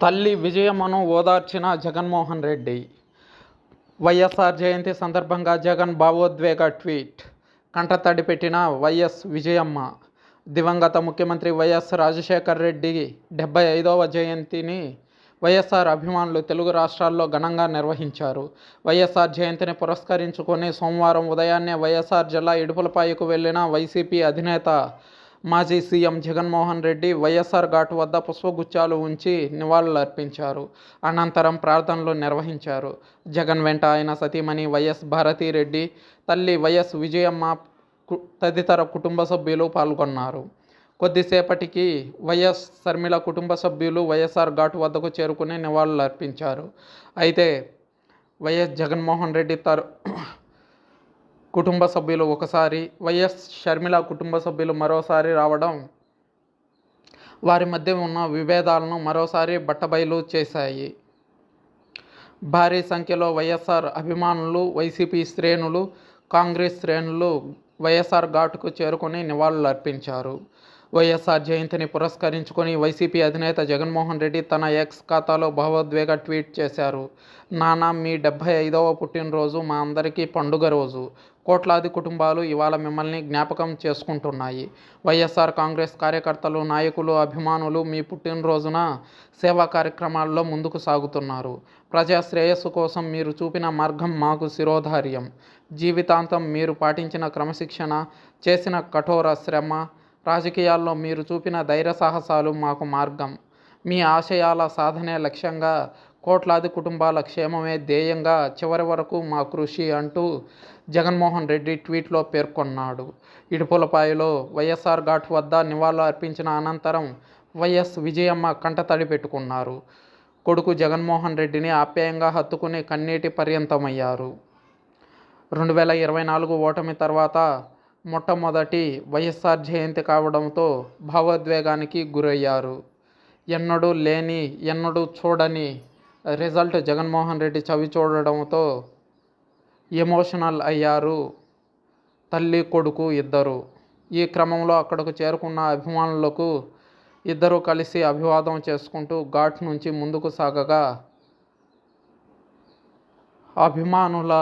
తల్లి విజయమ్మను ఓదార్చిన జగన్మోహన్ రెడ్డి. వైఎస్ఆర్ జయంతి సందర్భంగా జగన్ భావోద్వేగ ట్వీట్. కంటతడి పెట్టిన వైఎస్ విజయమ్మ. దివంగత ముఖ్యమంత్రి వైఎస్ రాజశేఖర్ రెడ్డి 75వ జయంతిని వైఎస్ఆర్ అభిమానులు తెలుగు రాష్ట్రాల్లో ఘనంగా నిర్వహించారు. వైఎస్ఆర్ జయంతిని పురస్కరించుకొని సోమవారం ఉదయాన్నే వైఎస్ఆర్ జిల్లా ఇడుపులపాయకు వెళ్లిన వైసీపీ అధినేత మాజీ సీఎం జగన్మోహన్ రెడ్డి వైఎస్ఆర్ ఘాటు వద్ద పుష్పగుచ్చాలు ఉంచి నివాళులర్పించారు. అనంతరం ప్రార్థనలు నిర్వహించారు. జగన్ వెంట ఆయన సతీమణి వైఎస్ భారతిరెడ్డి, తల్లి వైఎస్ విజయమ్మ తదితర కుటుంబ సభ్యులు పాల్గొన్నారు. కొద్దిసేపటికి వైఎస్ షర్మిల కుటుంబ సభ్యులు వైఎస్ఆర్ ఘాటు వద్దకు చేరుకుని నివాళులర్పించారు. అయితే వైఎస్ జగన్మోహన్ రెడ్డి కుటుంబ సభ్యులు ఒకసారి, వైఎస్ షర్మిల కుటుంబ సభ్యులు మరోసారి రావడం వారి మధ్య ఉన్న విభేదాలను మరోసారి బట్టబయలు చేశాయి. భారీ సంఖ్యలో వైఎస్ఆర్ అభిమానులు, వైసీపీ శ్రేణులు, కాంగ్రెస్ శ్రేణులు వైఎస్ఆర్ ఘాటుకు చేరుకొని నివాళులర్పించారు. వైఎస్ఆర్ జయంతిని పురస్కరించుకొని వైసీపీ అధినేత జగన్మోహన్ రెడ్డి తన ఎక్స్ ఖాతాలో భావోద్వేగ ట్వీట్ చేశారు. నాన్న, మీ 75వ పుట్టినరోజు మా అందరికీ పండుగ రోజు. కోట్లాది కుటుంబాలు ఇవాళ మిమ్మల్ని జ్ఞాపకం చేసుకుంటున్నాయి. వైఎస్ఆర్ కాంగ్రెస్ కార్యకర్తలు, నాయకులు, అభిమానులు మీ పుట్టినరోజున సేవా కార్యక్రమాల్లో ముందుకు సాగుతున్నారు. ప్రజా శ్రేయస్సు కోసం మీరు చూపిన మార్గం మాకు శిరోధార్యం. జీవితాంతం మీరు పాటించిన క్రమశిక్షణ, చేసిన కఠోర శ్రమ, రాజకీయాల్లో మీరు చూపిన ధైర్య సాహసాలు మాకు మార్గం. మీ ఆశయాల సాధనే లక్ష్యంగా, కోట్లాది కుటుంబాల క్షేమమే ధ్యేయంగా చివరి వరకు మా కృషి అంటూ జగన్మోహన్ రెడ్డి ట్వీట్లో పేర్కొన్నాడు. ఇడుపులపాయలో వైఎస్ఆర్ ఘాట్ వద్ద నివాళులు అర్పించిన అనంతరం వైఎస్ విజయమ్మ కంటతడి పెట్టుకున్నారు. కొడుకు జగన్మోహన్ రెడ్డిని ఆప్యాయంగా హత్తుకుని కన్నీటి పర్యంతమయ్యారు. 2024 ఓటమి తర్వాత మొట్టమొదటి వైఎస్ఆర్ జయంతి కావడంతో భావోద్వేగానికి గురయ్యారు. ఎన్నడూ లేని, ఎన్నడూ చూడని రిజల్ట్ జగన్మోహన్ రెడ్డి చవి చూడడంతో ఎమోషనల్ అయ్యారు తల్లి, కొడుకు ఇద్దరు. ఈ క్రమంలో అక్కడకు చేరుకున్న అభిమానులకు ఇద్దరూ కలిసి అభివాదం చేసుకుంటూ ఘాట్ నుంచి ముందుకు సాగగా అభిమానుల